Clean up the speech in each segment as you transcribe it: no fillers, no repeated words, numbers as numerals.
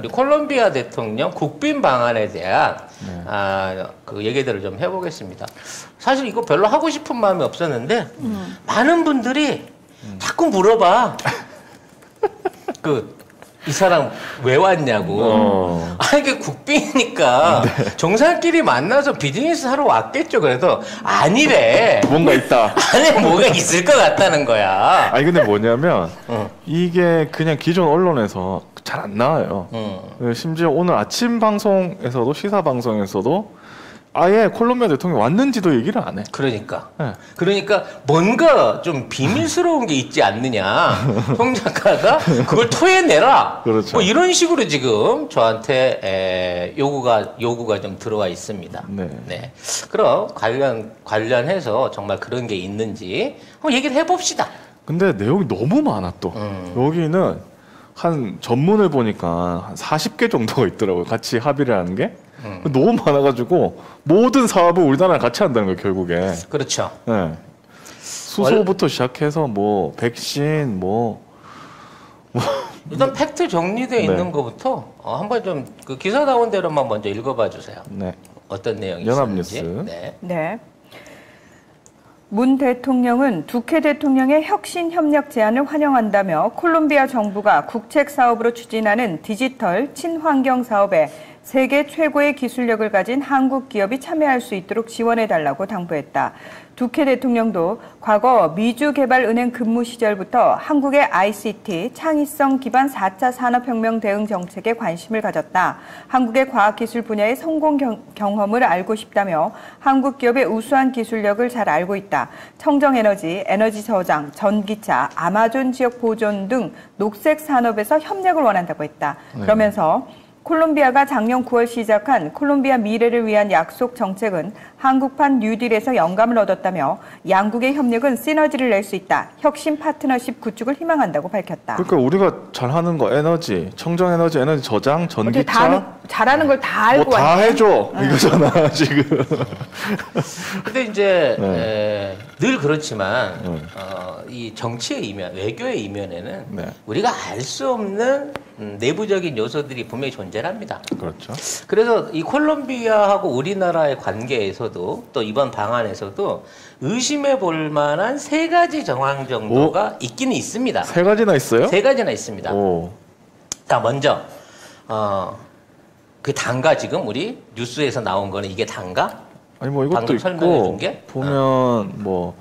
우리 콜롬비아 대통령 국빈 방안에 대한 그 얘기들을 좀 해보겠습니다. 사실 이거 별로 하고 싶은 마음이 없었는데 많은 분들이 자꾸 물어봐. 이 사람 왜 왔냐고. 이게 국빈이니까 정상끼리 만나서 비즈니스 하러 왔겠죠. 그래도 아니래. 뭔가 있다. 안에 뭐가 있을 것 같다는 거야. 아니 근데 뭐냐면 이게 그냥 기존 언론에서 잘 안 나와요. 심지어 오늘 아침 방송에서도 시사 방송에서도 아예 콜롬비아 대통령이 왔는지도 얘기를 안 해. 그러니까. 네. 그러니까 뭔가 좀 비밀스러운 게 있지 않느냐. 홍 작가가 그걸 토해내라. 그렇죠. 뭐 이런 식으로 지금 저한테 요구가 좀 들어와 있습니다. 네. 그럼 관련해서 정말 그런 게 있는지 한번 얘기를 해봅시다. 근데 내용이 너무 많아 또. 여기는 한 전문을 보니까 한 40개 정도가 있더라고요. 같이 합의를 하는 게. 너무 많아가지고 모든 사업을 우리나라랑 같이 한다는 거예요, 결국에. 그렇죠. 네. 수소부터 시작해서 뭐 백신 일단 팩트 정리되어 있는 것부터 한번 좀 그 기사 나온 대로만 먼저 읽어봐 주세요. 네. 어떤 내용이 연합뉴스. 있는지. 네. 문 대통령은 두케 대통령의 혁신 협력 제안을 환영한다며 콜롬비아 정부가 국책 사업으로 추진하는 디지털 친환경 사업에 세계 최고의 기술력을 가진 한국 기업이 참여할 수 있도록 지원해달라고 당부했다. 두케 대통령도 과거 미주개발은행 근무 시절부터 한국의 ICT 창의성 기반 4차 산업혁명 대응 정책에 관심을 가졌다. 한국의 과학기술 분야의 성공 경험을 알고 싶다며 한국 기업의 우수한 기술력을 잘 알고 있다. 청정에너지, 에너지 저장, 전기차, 아마존 지역 보존 등 녹색 산업에서 협력을 원한다고 했다. 그러면서 콜롬비아가 작년 9월 시작한 콜롬비아 미래를 위한 약속 정책은 한국판 뉴딜에서 영감을 얻었다며 양국의 협력은 시너지를 낼 수 있다. 혁신 파트너십 구축을 희망한다고 밝혔다. 그러니까 우리가 잘하는 거 에너지, 청정에너지, 에너지 저장, 전기차 잘하는 걸 다 알고 다 해줘 이거잖아 지금. 근데 이제 늘 그렇지만 이 정치의 이면, 외교의 이면에는 우리가 알 수 없는 내부적인 요소들이 분명히 존재합니다. 그렇죠. 그래서 이 콜롬비아하고 우리나라의 관계에서도 또 이번 방안에서도 의심해 볼 만한 3가지 정황 정도가 있기는 있습니다. 3가지나 있어요? 3가지나 있습니다. 자, 먼저 그 단가 지금 우리 뉴스에서 나온 거는 이게 단가? 아니 뭐 이것도 있고 보면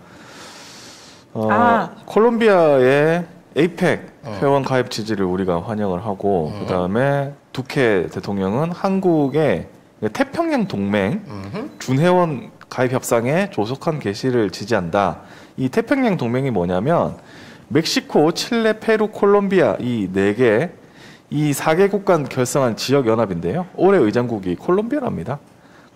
콜롬비아의 에이펙 회원 가입 지지를 우리가 환영을 하고 그다음에 두케 대통령은 한국의 태평양 동맹 준회원 가입 협상에 조속한 개시를 지지한다. 이 태평양 동맹이 뭐냐면 멕시코, 칠레, 페루, 콜롬비아 이 4개 이 4개국 간 결성한 지역 연합인데요. 올해 의장국이 콜롬비아랍니다.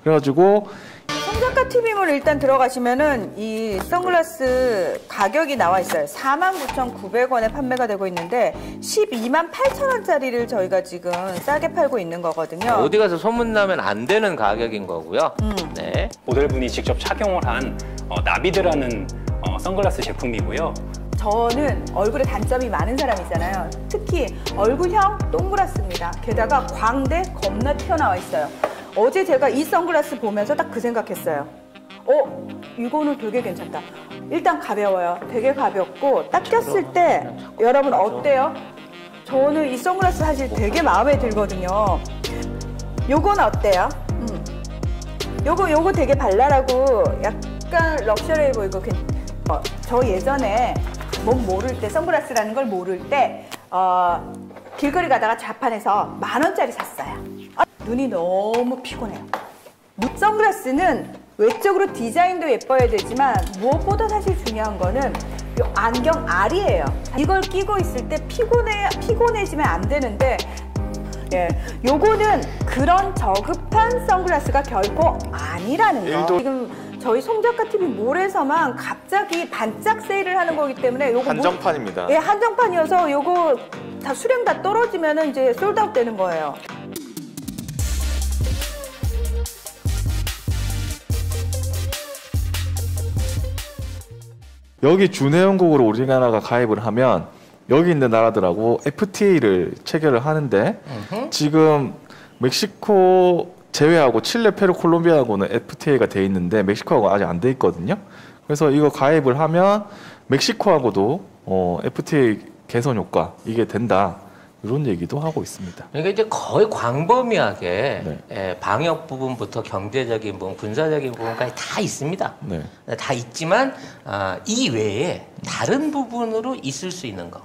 그래가지고 송작가 TV몰 일단 들어가시면은 이 선글라스 가격이 나와 있어요. 49,900원에 판매가 되고 있는데 128,000원짜리를 저희가 지금 싸게 팔고 있는 거거든요. 어디 가서 소문나면 안 되는 가격인 거고요. 네. 모델분이 직접 착용을 한 나비드라는 선글라스 제품이고요. 저는 얼굴에 단점이 많은 사람이잖아요. 특히 얼굴형 동그랗습니다. 게다가 광대 겁나 튀어나와 있어요. 어제 제가 이 선글라스 보면서 딱 그 생각했어요. 이거는 되게 괜찮다. 일단 가벼워요. 되게 가볍고 딱 꼈을 때 여러분 어때요? 저는 이 선글라스 사실 되게 마음에 들거든요. 요건 어때요? 요거 되게 발랄하고 약간 럭셔리해 보이고 저 예전에 몸 모를 때 선글라스라는 걸 모를 때 길거리 가다가 자판에서 10,000원짜리 샀어요. 눈이 너무 피곤해요. 선글라스는 외적으로 디자인도 예뻐야 되지만 무엇보다 사실 중요한 거는 이 안경 알이에요. 이걸 끼고 있을 때 피곤해지면 안 되는데 요거는 그런 저급한 선글라스가 결코 아니라는 거. 지금 저희 송작가 TV 몰에서만 갑자기 반짝 세일을 하는 거기 때문에 요거 한정판입니다. 한정판이어서 요거 다 수량 다 떨어지면은 이제 솔드아웃 되는 거예요. 여기 준회원국으로 우리나라가 가입을 하면 여기 있는 나라들하고 FTA를 체결을 하는데 지금 멕시코 제외하고 칠레, 페루, 콜롬비아하고는 FTA가 돼 있는데 멕시코하고 아직 안 돼 있거든요. 그래서 이거 가입을 하면 멕시코하고도 FTA 개선 효과 이게 된다. 이런 얘기도 하고 있습니다. 그러니까 이제 거의 광범위하게 방역 부분부터 경제적인 부분, 군사적인 부분까지 다 있습니다. 네. 다 있지만 이 외에 다른 부분으로 있을 수 있는 거.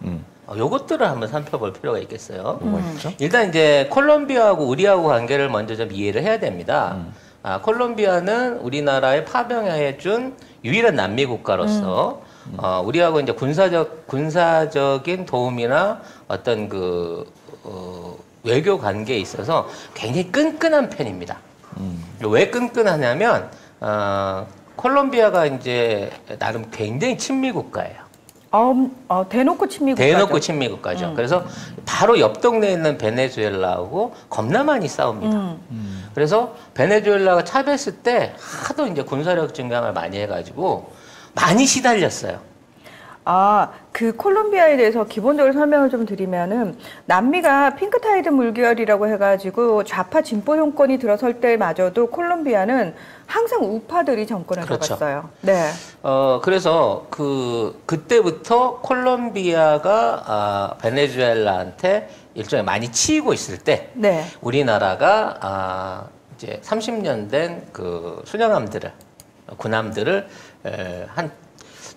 요것들을 한번 살펴볼 필요가 있겠어요. 뭐가 있죠? 일단 이제 콜롬비아하고 우리하고 관계를 먼저 좀 이해를 해야 됩니다. 콜롬비아는 우리나라에 파병해준 유일한 남미 국가로서 우리하고 이제 군사적인 도움이나 어떤 외교 관계에 있어서 굉장히 끈끈한 편입니다. 왜 끈끈하냐면 콜롬비아가 이제 나름 굉장히 친미 국가예요. 대놓고 친미 국가죠. 대놓고 친미 국가죠. 그래서 바로 옆 동네에 있는 베네수엘라하고 겁나 많이 싸웁니다. 그래서 베네수엘라가 차별했을 때 하도 이제 군사력 증강을 많이 해가지고 많이 시달렸어요. 그 콜롬비아에 대해서 기본적으로 설명을 좀 드리면은 남미가 핑크타이드 물결이라고 해가지고 좌파 진보 정권이 들어설 때마저도 콜롬비아는 항상 우파들이 정권을 그렇죠. 잡았어요. 네. 그래서 그때부터 콜롬비아가 베네수엘라한테 일종의 많이 치이고 있을 때 네. 우리나라가 이제 30년 된 그 군함들을 한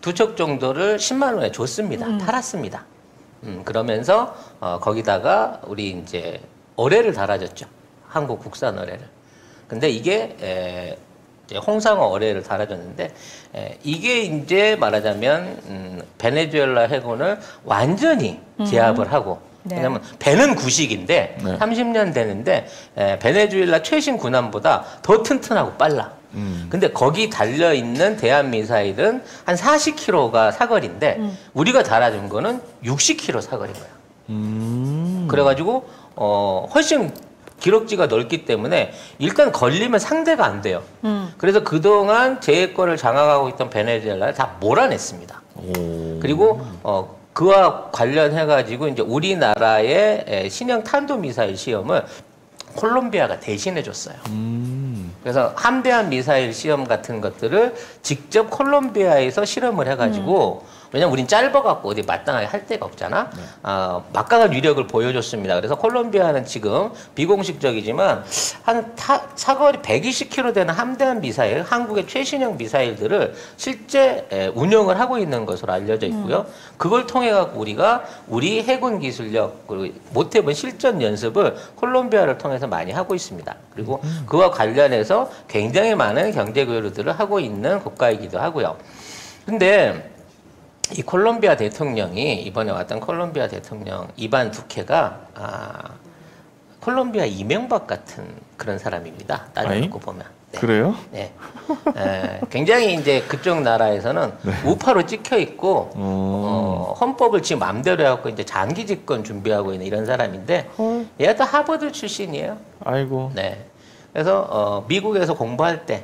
2척 정도를 10만 원에 줬습니다. 팔았습니다. 그러면서 거기다가 우리 이제 어뢰를 달아줬죠. 한국 국산 어뢰를. 근데 이게 홍상어 어뢰를 달아줬는데 이게 이제 말하자면 베네수엘라 해군을 완전히 제압을 하고 네. 왜냐면 배는 구식인데 30년 되는데 베네수엘라 최신 군함보다 더 튼튼하고 빨라. 근데 거기 달려있는 대한미사일은 한 40km가 사거리인데 우리가 달아준 거는 60km 사거리인 거야. 그래가지고 훨씬 기럭지가 넓기 때문에 일단 걸리면 상대가 안 돼요. 그래서 그동안 제해권을 장악하고 있던 베네수엘라를 다 몰아냈습니다. 그리고 그와 관련해가지고 이제 우리나라의 신형 탄도미사일 시험을 콜롬비아가 대신해 줬어요. 그래서 함대한 미사일 시험 같은 것들을 직접 콜롬비아에서 실험을 해가지고 왜냐면 우린 짧아갖고 어디 마땅하게 할 데가 없잖아. 막강한 위력을 보여줬습니다. 그래서 콜롬비아는 지금 비공식적이지만 한 사거리 120km 되는 함대한 미사일, 한국의 최신형 미사일들을 실제 운영을 하고 있는 것으로 알려져 있고요. 그걸 통해 갖고 우리가 우리 해군 기술력 그리고 못 해본 실전 연습을 콜롬비아를 통해서 많이 하고 있습니다. 그리고 그와 관련해서 굉장히 많은 경제 교류들을 하고 있는 국가이기도 하고요. 근데 이 콜롬비아 대통령이 이번에 왔던 콜롬비아 대통령 이반 두케가 콜롬비아 이명박 같은 그런 사람입니다. 따져놓고 보면. 네. 그래요? 네. 굉장히 이제 그쪽 나라에서는 우파로 찍혀 있고 헌법을 지금 마음대로 해갖고 이제 장기 집권 준비하고 있는 이런 사람인데 얘가 또 하버드 출신이에요. 아이고. 네. 그래서 미국에서 공부할 때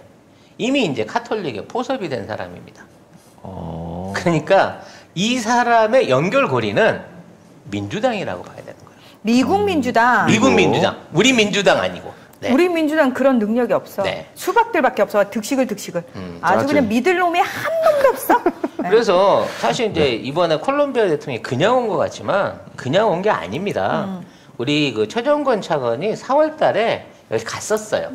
이미 이제 카톨릭에 포섭이 된 사람입니다. 그러니까 이 사람의 연결고리는 민주당이라고 봐야 되는 거예요. 미국 민주당. 미국 민주당. 우리 민주당 아니고. 네. 우리 민주당 그런 능력이 없어. 네. 수박들밖에 없어. 득식을. 아주 맞아. 그냥 믿을 놈이 한 놈도 없어. 네. 그래서 사실 이제 이번에 콜롬비아 대통령이 그냥 온 것 같지만 그냥 온 게 아닙니다. 우리 그 최정권 차관이 4월 달에 여기 갔었어요.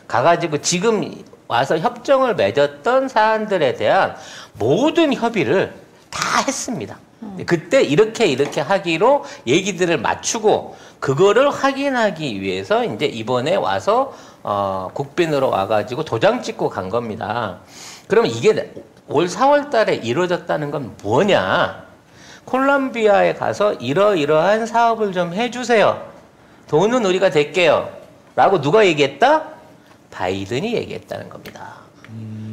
가가지고 지금 와서 협정을 맺었던 사안들에 대한 모든 협의를 다 했습니다. 그때 이렇게 하기로 얘기들을 맞추고 그거를 확인하기 위해서 이제 이번에 와서 국빈으로 와가지고 도장 찍고 간 겁니다. 그러면 이게 올 4월 달에 이루어졌다는 건 뭐냐? 콜롬비아에 가서 이러이러한 사업을 좀 해주세요. 돈은 우리가 댈게요. 라고 누가 얘기했다? 바이든이 얘기했다는 겁니다.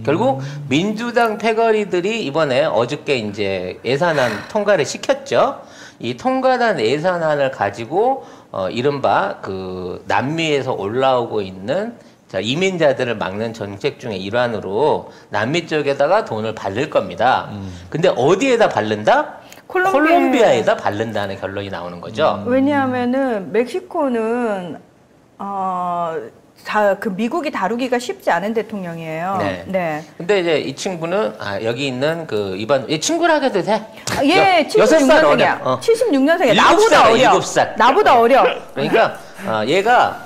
결국 민주당 패거리들이 이번에 어저께 이제 예산안 통과를 시켰죠. 이 통과된 예산안을 가지고 이른바 그 남미에서 올라오고 있는 이민자들을 막는 정책 중의 일환으로 남미 쪽에다가 돈을 바를 겁니다. 근데 어디에다 바른다? 콜롬비아에다 바른다는 결론이 나오는 거죠. 왜냐하면은 멕시코는 그 미국이 다루기가 쉽지 않은 대통령이에요. 네. 네. 근데 이제 이 친구는 여기 있는 그 이반 친구라 해도 돼? 예, 76년생이야. 76년생이야. 나보다 어려. 7살. 나보다 어려. 그러니까 얘가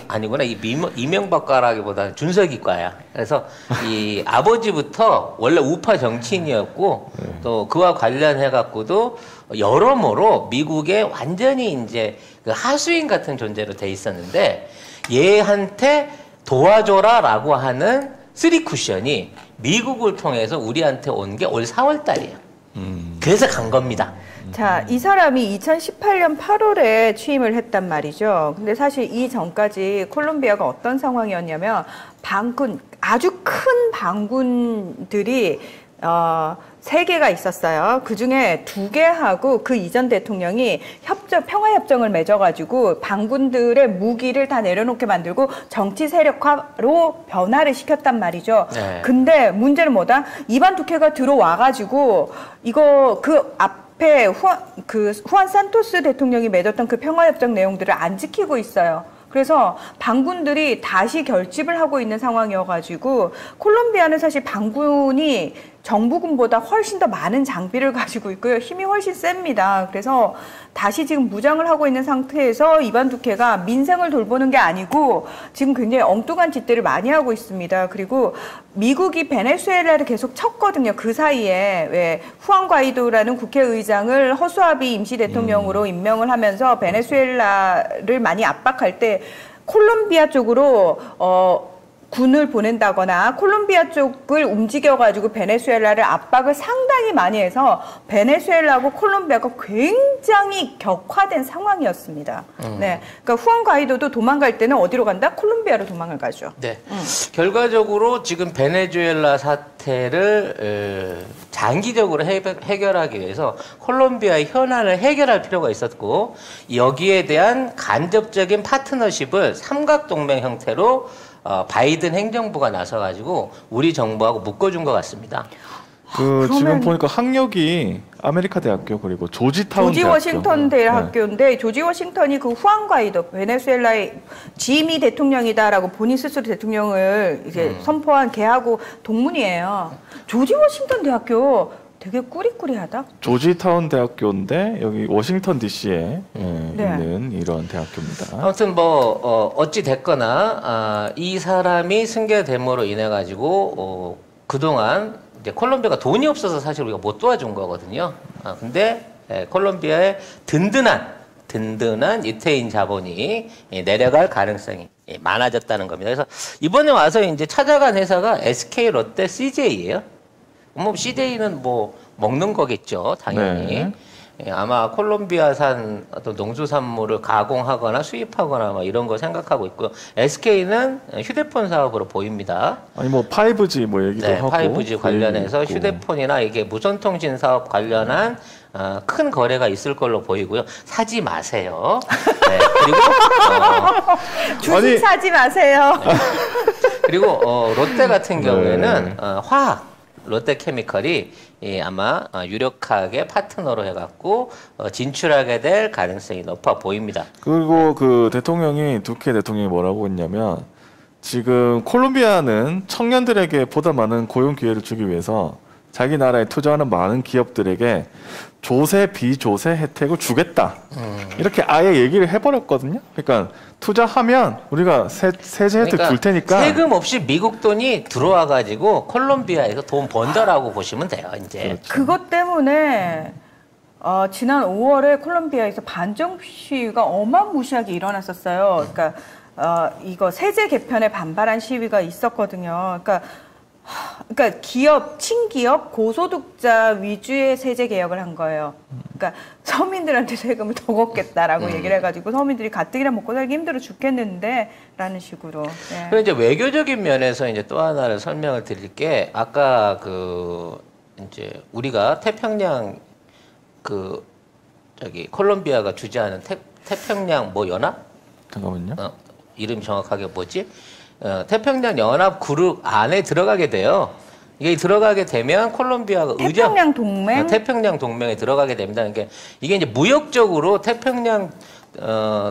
아니구나. 이명박과라기보다는 준석이과야. 그래서 이 아버지부터 원래 우파 정치인이었고 또 그와 관련해 갖고도 여러모로 미국에 완전히 이제 그 하수인 같은 존재로 돼 있었는데 얘한테 도와줘라라고 하는 쓰리 쿠션이 미국을 통해서 우리한테 온 게 올 4월 달이에요. 그래서 간 겁니다. 자, 이 사람이 2018년 8월에 취임을 했단 말이죠. 근데 사실 이 전까지 콜롬비아가 어떤 상황이었냐면 아주 큰 반군들이 3개가 있었어요. 그 중에 2개하고 그 이전 대통령이 평화협정을 맺어가지고 반군들의 무기를 다 내려놓게 만들고 정치 세력화로 변화를 시켰단 말이죠. 네. 근데 문제는 뭐다? 이반 두케가 들어와가지고 앞에 후안 산토스 대통령이 맺었던 그 평화협정 내용들을 안 지키고 있어요. 그래서 반군들이 다시 결집을 하고 있는 상황이어가지고 콜롬비아는 사실 반군이 정부군보다 훨씬 더 많은 장비를 가지고 있고요. 힘이 훨씬 셉니다. 그래서 다시 지금 무장을 하고 있는 상태에서 이반 두케가 민생을 돌보는 게 아니고 지금 굉장히 엉뚱한 짓들을 많이 하고 있습니다. 그리고 미국이 베네수엘라를 계속 쳤거든요. 그 사이에 왜 후안 과이도라는 국회의장을 허수아비 임시 대통령으로 임명을 하면서 베네수엘라를 많이 압박할 때 콜롬비아 쪽으로 군을 보낸다거나 콜롬비아 쪽을 움직여가지고 베네수엘라를 압박을 상당히 많이 해서 베네수엘라하고 콜롬비아가 굉장히 격화된 상황이었습니다. 네, 그러니까 후안 과이도도 도망갈 때는 어디로 간다? 콜롬비아로 도망을 가죠. 네, 결과적으로 지금 베네수엘라 사태를 장기적으로 해결하기 위해서 콜롬비아의 현안을 해결할 필요가 있었고 여기에 대한 간접적인 파트너십을 삼각동맹 형태로 바이든 행정부가 나서가지고 우리 정부하고 묶어준 것 같습니다. 그러면 지금 보니까 학력이 아메리카 대학교 그리고 조지타운 조지 대학교. 워싱턴 대학교인데 조지 워싱턴이 그 후안 과이도 베네수엘라의 지미 대통령이다라고 본인 스스로 대통령을 이제 선포한 걔하고 동문이에요. 조지 워싱턴 대학교 되게 꾸리꾸리하다. 조지타운 대학교인데 여기 워싱턴 DC에 있는 이런 대학교입니다. 아무튼 어찌 됐거나 이 사람이 승계됨으로 인해 가지고 그동안 이제 콜롬비아가 돈이 없어서 사실 우리가 못 도와준 거거든요. 근데 콜롬비아의 든든한 유태인 자본이 내려갈 가능성이 많아졌다는 겁니다. 그래서 이번에 와서 이제 찾아간 회사가 SK 롯데 CJ예요. CJ는 먹는 거겠죠, 당연히. 네. 아마 콜롬비아산 어떤 농수산물을 가공하거나 수입하거나 이런 거 생각하고 있고요. SK는 휴대폰 사업으로 보입니다. 아니 5G 얘기도 하고 5G 관련해서 있고. 휴대폰이나 이게 무선통신 사업 관련한 큰 거래가 있을 걸로 보이고요. 사지 마세요. 네, 그리고 주식 사지 마세요. 그리고 롯데 같은 경우에는 화학 롯데케미컬이 아마 유력하게 파트너로 해갖고 진출하게 될 가능성이 높아 보입니다. 그리고 그 두케 대통령이 뭐라고 했냐면 지금 콜롬비아는 청년들에게 보다 많은 고용 기회를 주기 위해서 자기 나라에 투자하는 많은 기업들에게 조세, 비조세 혜택을 주겠다. 이렇게 아예 얘기를 해버렸거든요. 그러니까 투자하면 우리가 세제 혜택 줄 테니까. 세금 없이 미국 돈이 들어와가지고 콜롬비아에서 돈 번다라고 보시면 돼요, 이제. 그렇죠. 그것 때문에 지난 5월에 콜롬비아에서 반정 시위가 어마무시하게 일어났었어요. 그러니까 이거 세제 개편에 반발한 시위가 있었거든요. 그러니까 친기업, 고소득자 위주의 세제 개혁을 한 거예요. 그러니까 서민들한테 세금을 더 걷겠다라고 얘기를 해가지고 서민들이 가뜩이나 먹고 살기 힘들어 죽겠는데 라는 식으로. 네. 그리고 이제 외교적인 면에서 이제 또 하나를 설명을 드릴게. 아까 이제 우리가 태평양 콜롬비아가 주재하는 태평양 연합? 잠깐만요. 이름이 정확하게 뭐지? 태평양 연합 그룹 안에 들어가게 돼요. 이게 들어가게 되면 콜롬비아가 태평양 동맹? 태평양 동맹에 들어가게 됩니다. 이게 이제 무역적으로 태평양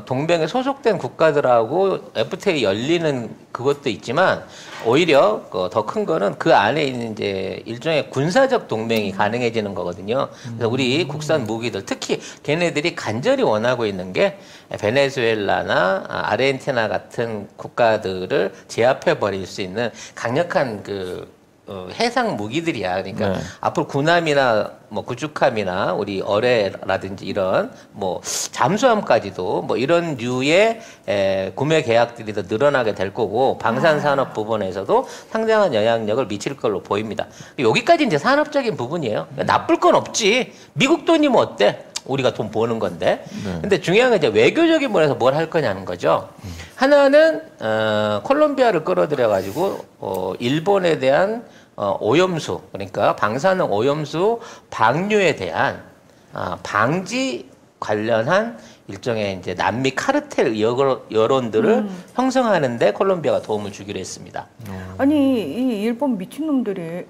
동맹에 소속된 국가들하고 FTA 열리는 그것도 있지만 오히려 더 큰 거는 그 안에 있는 이제 일종의 군사적 동맹이 가능해지는 거거든요. 그래서 우리 국산 무기들 특히 걔네들이 간절히 원하고 있는 게 베네수엘라나 아르헨티나 같은 국가들을 제압해 버릴 수 있는 강력한 해상 무기들이야. 그러니까 네. 앞으로 군함이나 뭐 구축함이나 우리 어뢰라든지 이런 뭐 잠수함까지도 뭐 이런 류의 구매 계약들이 더 늘어나게 될 거고 방산 산업 부분에서도 상당한 영향력을 미칠 걸로 보입니다. 여기까지 이제 산업적인 부분이에요. 나쁠 건 없지. 미국 돈이면 어때? 우리가 돈 버는 건데. 네. 근데 중요한 건 이제 외교적인 면에서 뭘 할 거냐는 거죠. 하나는 콜롬비아를 끌어들여 가지고 일본에 대한 오염수, 그러니까 방사능 오염수 방류에 대한 방지 관련한 일종의 이제 남미 카르텔 여론들을 형성하는데 콜롬비아가 도움을 주기로 했습니다. 아니 이 일본 미친놈들이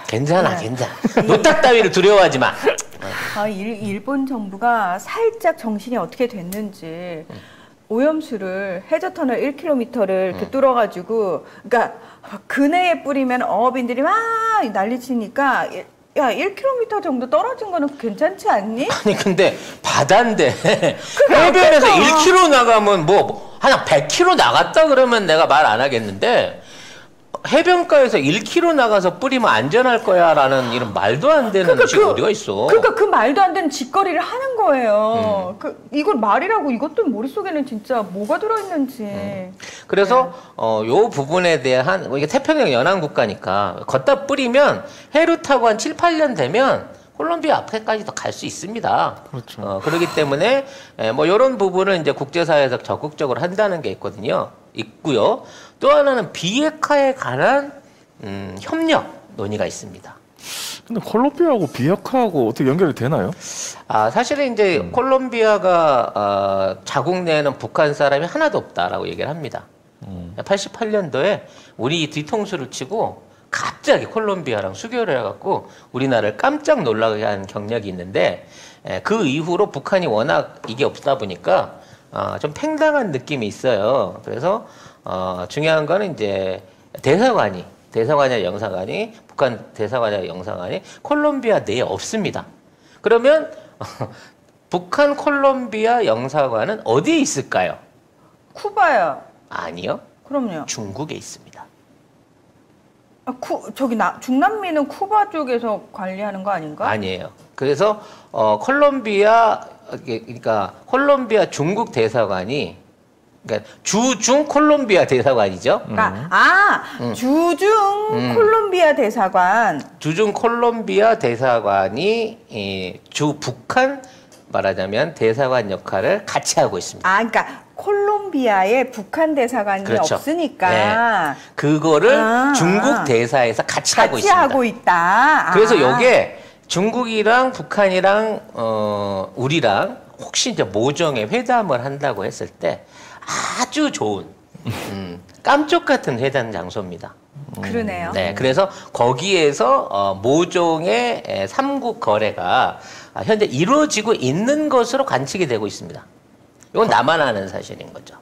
괜찮아, 네. 괜찮아. 노딱 따위를 두려워하지 마. 일본 정부가 살짝 정신이 어떻게 됐는지 오염수를 해저터널 1km를 이렇게 뚫어가지고, 그러니까 근해에 뿌리면 어업인들이 막 난리치니까 야 1km 정도 떨어진 거는 괜찮지 않니? 아니 근데 바다인데 해변에서 1km 나가면 뭐 한 100km 나갔다 그러면 내가 말 안 하겠는데. 해변가에서 1km 나가서 뿌리면 안전할 거야 라는 이런 말도 안 되는 음식이 어디가 있어. 그러니까 그 말도 안 되는 짓거리를 하는 거예요. 이걸 말이라고 이것도 머릿속에는 진짜 뭐가 들어있는지. 그래서 요 부분에 대한 이게 태평양 연안 국가니까 걷다 뿌리면 해류 타고 한 7, 8년 되면 콜롬비아 앞에까지도 갈 수 있습니다. 그렇죠. 그렇기 때문에 뭐 이런 부분을 이제 국제사회에서 적극적으로 한다는 게 있고요. 또 하나는 비핵화에 관한 협력 논의가 있습니다. 근데 콜롬비아하고 비핵화하고 어떻게 연결이 되나요? 사실은 이제 콜롬비아가 자국 내에는 북한 사람이 하나도 없다라고 얘기를 합니다. 88년도에 우리 뒤통수를 치고 갑자기 콜롬비아랑 수교를 해갖고 우리나라를 깜짝 놀라게 한 경력이 있는데 그 이후로 북한이 워낙 이게 없다 보니까 좀 팽당한 느낌이 있어요. 그래서 중요한 거는 이제 대사관이나 영사관이 북한 대사관이나 영사관이 콜롬비아 내에 없습니다. 그러면 북한 콜롬비아 영사관은 어디에 있을까요? 쿠바요. 아니요. 그럼요. 중국에 있습니다. 중남미는 쿠바 쪽에서 관리하는 거 아닌가? 아니에요. 그래서 콜롬비아 중국 대사관이 그러니까 주중 콜롬비아 대사관이죠. 주중 콜롬비아 대사관. 주중 콜롬비아 대사관이 주 북한 말하자면 대사관 역할을 같이 하고 있습니다. 그러니까 콜롬비아에 북한 대사관이 그렇죠. 없으니까 네. 그거를 중국 대사에서 같이 하고 있습니다. 하고 있다. 그래서 요게 중국이랑 북한이랑 우리랑 혹시 이제 모종의 회담을 한다고 했을 때 아주 좋은 깜쪽 같은 회담 장소입니다. 그러네요. 네, 그래서 거기에서 모종의 삼국 거래가 현재 이루어지고 있는 것으로 관측이 되고 있습니다. 이건 나만 아는 사실인 거죠.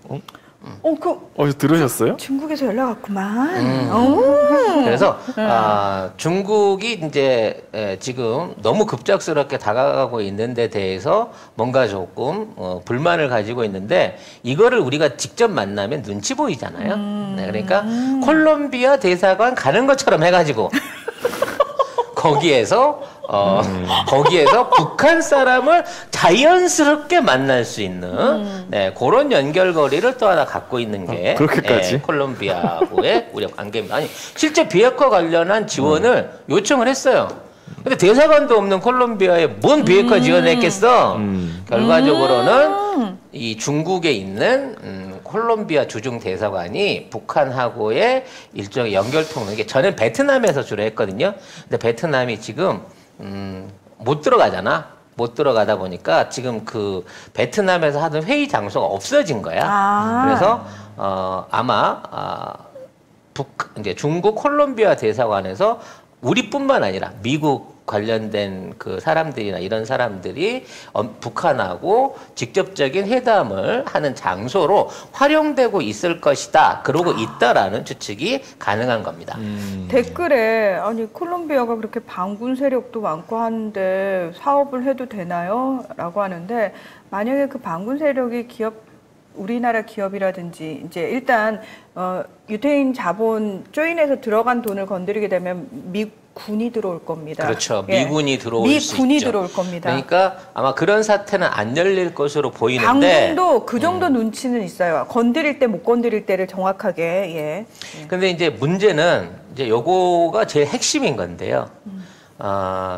어디서 들으셨어요? 중국에서 연락 왔구만. 그래서 중국이 이제 지금 너무 급작스럽게 다가가고 있는 데 대해서 뭔가 조금 불만을 가지고 있는데 이거를 우리가 직접 만나면 눈치 보이잖아요. 네, 그러니까 콜롬비아 대사관 가는 것처럼 해가지고 거기에서 북한 사람을 자연스럽게 만날 수 있는 그런 연결고리를 또 하나 갖고 있는 게 그렇게까지? 콜롬비아하고의 우리 관계입니다. 아니 실제 비핵화 관련한 지원을 요청을 했어요. 근데 대사관도 없는 콜롬비아에 뭔 비핵화 지원했겠어? 결과적으로는 이 중국에 있는 콜롬비아 주중 대사관이 북한하고의 일종의 연결 통로, 이게 전엔 베트남에서 주로 했거든요. 근데 베트남이 지금 못 들어가잖아. 못 들어가다 보니까 지금 그 베트남에서 하던 회의 장소가 없어진 거야. 그래서 아마 이제 중국 콜롬비아 대사관에서 우리뿐만 아니라 미국 관련된 그 사람들이나 이런 사람들이 북한하고 직접적인 회담을 하는 장소로 활용되고 있을 것이다. 그러고 있다라는 추측이 가능한 겁니다. 댓글에 아니 콜롬비아가 그렇게 반군 세력도 많고 하는데 사업을 해도 되나요? 라고 하는데 만약에 그 반군 세력이 우리나라 기업이라든지 이제 일단 유태인 자본 조인해서 들어간 돈을 건드리게 되면 미군이 들어올 겁니다. 그렇죠. 미군이 들어올 수 있죠. 미군이 들어올 겁니다. 그러니까 아마 그런 사태는 안 열릴 것으로 보이는데 방금도 그 정도 눈치는 있어요. 건드릴 때 못 건드릴 때를 정확하게. 예. 근데 이제 문제는 이제 요거가 제일 핵심인 건데요.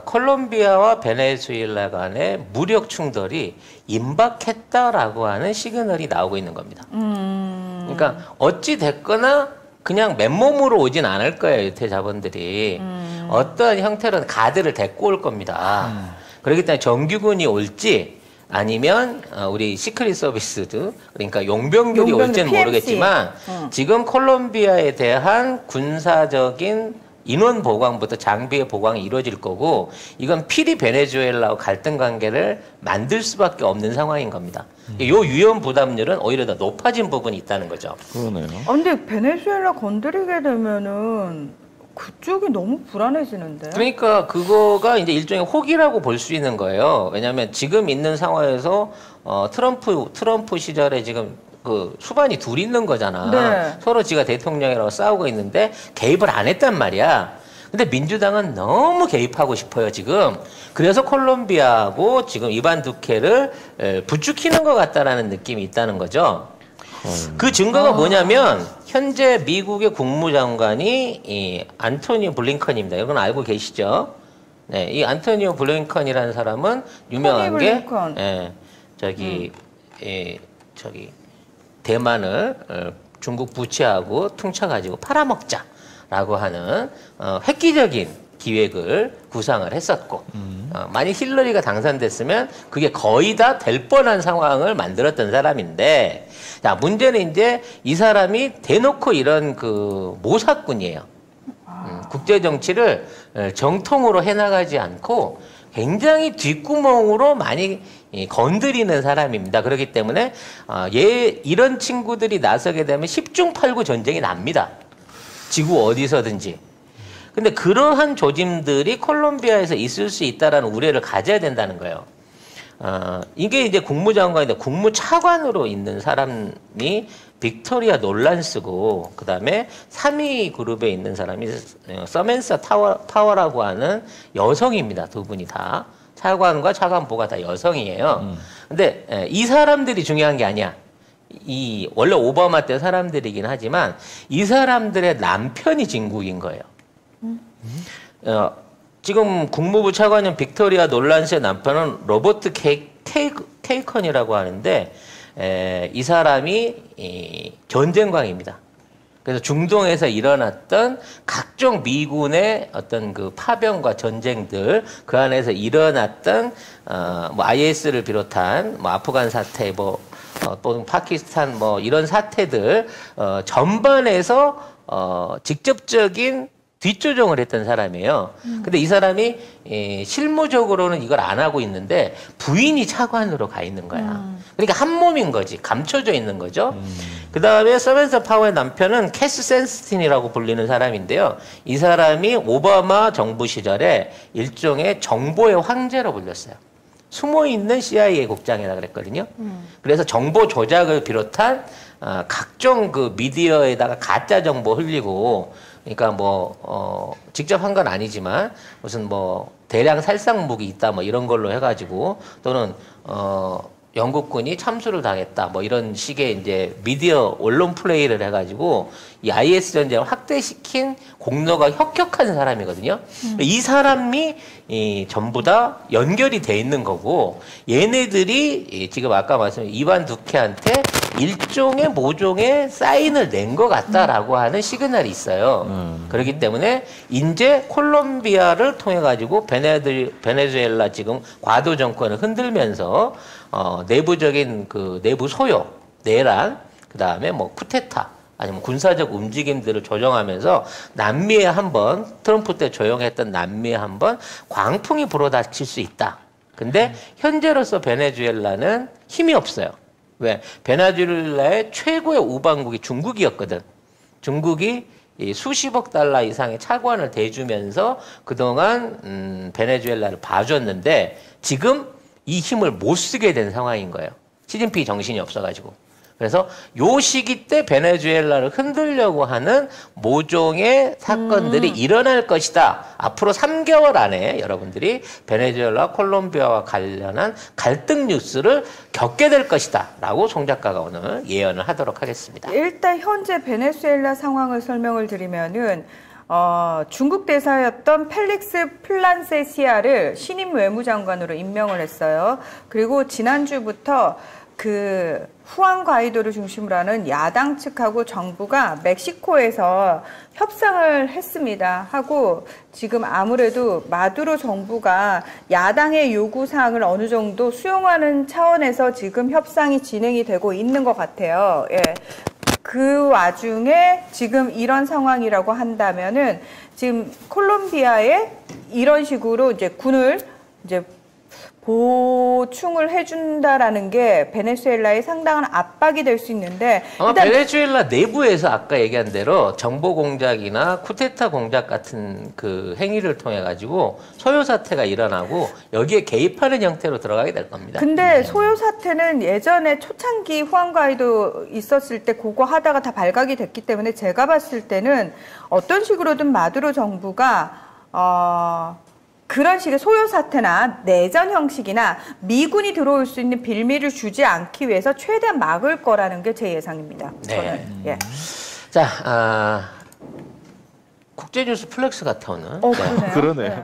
콜롬비아와 베네수엘라 간의 무력 충돌이 임박했다라고 하는 시그널이 나오고 있는 겁니다. 그러니까 어찌 됐거나 그냥 맨몸으로 오진 않을 거예요, 유태 자본들이. 어떠한 형태로는 가드를 데리고 올 겁니다. 그렇기 때문에 정규군이 올지 아니면 우리 시크릿 서비스도 그러니까 용병들이 올지는 PMC. 모르겠지만 지금 콜롬비아에 대한 군사적인 인원 보강부터 장비의 보강이 이루어질 거고 이건 필히 베네수엘라와 갈등 관계를 만들 수밖에 없는 상황인 겁니다. 요 위험 부담률은 오히려 더 높아진 부분이 있다는 거죠. 그러네요. 근데 베네수엘라 건드리게 되면은 그쪽이 너무 불안해지는데. 그러니까 그거가 이제 일종의 혹이라고 볼 수 있는 거예요. 왜냐하면 지금 있는 상황에서 트럼프 시절에 지금 그 수반이 둘이 있는 거잖아. 네. 서로 지가 대통령이라고 싸우고 있는데 개입을 안 했단 말이야. 근데 민주당은 너무 개입하고 싶어요, 지금. 그래서 콜롬비아하고 지금 이반 두케를 부추기는 것 같다라는 느낌이 있다는 거죠. 그 증거가 뭐냐면 현재 미국의 국무장관이 이 안토니오 블링컨입니다. 이건 알고 계시죠? 네, 이 안토니오 블링컨이라는 사람은 유명한 게 저기 대만을 중국 부채하고 퉁쳐가지고 팔아먹자라고 하는 획기적인 기획을 구상을 했었고 만약 힐러리가 당선됐으면 그게 거의 다 될 뻔한 상황을 만들었던 사람인데 자 문제는 이제 이 사람이 대놓고 이런 그 모사꾼이에요. 국제 정치를 정통으로 해나가지 않고 굉장히 뒷구멍으로 많이 건드리는 사람입니다. 그렇기 때문에 이런 친구들이 나서게 되면 10중 8구 전쟁이 납니다. 지구 어디서든지. 근데 그러한 조짐들이 콜롬비아에서 있을 수 있다는 우려를 가져야 된다는 거예요. 이게 이제 국무장관인데 국무차관으로 있는 사람이 빅토리아 놀란스고 그 다음에 3위 그룹에 있는 사람이 서멘사 파워라고 하는 여성입니다. 두 분이 다. 차관과 차관보가 다 여성이에요. 근데 이 사람들이 중요한 게 아니야. 원래 오바마 때 사람들이긴 하지만 이 사람들의 남편이 진국인 거예요. 지금 국무부 차관인 빅토리아 놀란스의 남편은 로버트 케이컨이라고 하는데 이 사람이 전쟁광입니다. 그래서 중동에서 일어났던 각종 미군의 어떤 그 파병과 전쟁들 그 안에서 일어났던 뭐 IS를 비롯한 뭐 아프간 사태 또는 파키스탄 뭐 이런 사태들 전반에서 직접적인 뒷조정을 했던 사람이에요. 근데 이 사람이 실무적으로는 이걸 안 하고 있는데 부인이 차관으로 가 있는 거야. 그러니까 한 몸인 거지. 감춰져 있는 거죠. 그 다음에 서멘사 파워의 남편은 캐스 센스틴이라고 불리는 사람인데요. 이 사람이 오바마 정부 시절에 일종의 정보의 황제로 불렸어요. 숨어있는 CIA 국장이라 그랬거든요. 그래서 정보 조작을 비롯한 각종 그 미디어에다가 가짜 정보 흘리고 그러니까 직접 한 건 아니지만 무슨 대량 살상 무기 있다 이런 걸로 해가지고 또는 영국군이 참수를 당했다 이런 식의 이제 미디어 언론 플레이를 해가지고 이 IS 전쟁을 확대시킨 공로가 혁혁한 사람이거든요. 이 사람이 전부 다 연결이 돼 있는 거고 얘네들이 지금 아까 말씀드린 이반 두케한테 일종의 모종의 사인을 낸 것 같다라고 하는 시그널이 있어요. 그렇기 때문에 이제 콜롬비아를 통해 가지고 베네수엘라 지금 과도 정권을 흔들면서 내부적인 그 내부 소요, 내란, 그 다음에 쿠데타 아니면 군사적 움직임들을 조정하면서 남미에 한번 트럼프 때 조용했던 남미에 한번 광풍이 불어닥칠 수 있다. 근데 현재로서 베네수엘라는 힘이 없어요. 왜? 베네수엘라의 최고의 우방국이 중국이었거든. 중국이 이 수십억 달러 이상의 차관을 대주면서 그동안 베네수엘라를 봐줬는데 지금 이 힘을 못 쓰게 된 상황인 거예요. 시진핑이 정신이 없어가지고. 그래서 요 시기 때 베네수엘라를 흔들려고 하는 모종의 사건들이 일어날 것이다. 앞으로 3개월 안에 여러분들이 베네수엘라, 콜롬비아와 관련한 갈등 뉴스를 겪게 될 것이다. 라고 송 작가가 오늘 예언을 하도록 하겠습니다. 일단 현재 베네수엘라 상황을 설명을 드리면은 중국 대사였던 펠릭스 플란세시아를 신임 외무장관으로 임명을 했어요. 그리고 지난주부터 그 후안 과이도를 중심으로 하는 야당 측하고 정부가 멕시코에서 협상을 했습니다. 하고 지금 아무래도 마두로 정부가 야당의 요구사항을 어느 정도 수용하는 차원에서 지금 협상이 진행이 되고 있는 것 같아요. 예. 그 와중에 지금 이런 상황이라고 한다면은 지금 콜롬비아에 이런 식으로 이제 군을 이제 보충을 해준다라는 게 베네수엘라에 상당한 압박이 될 수 있는데 아마 일단 베네수엘라 내부에서 아까 얘기한 대로 정보 공작이나 쿠데타 공작 같은 그 행위를 통해 가지고 소요 사태가 일어나고 여기에 개입하는 형태로 들어가게 될 겁니다. 근데 소요 사태는 예전에 초창기 후안 과이도 있었을 때 그거 하다가 다 발각이 됐기 때문에 제가 봤을 때는 어떤 식으로든 마두로 정부가 그런 식의 소요 사태나 내전 형식이나 미군이 들어올 수 있는 빌미를 주지 않기 위해서 최대한 막을 거라는 게 제 예상입니다. 네. 저는. 예. 자, 국제뉴스 플렉스 같아 오늘. 그러네요. 그러네. 네.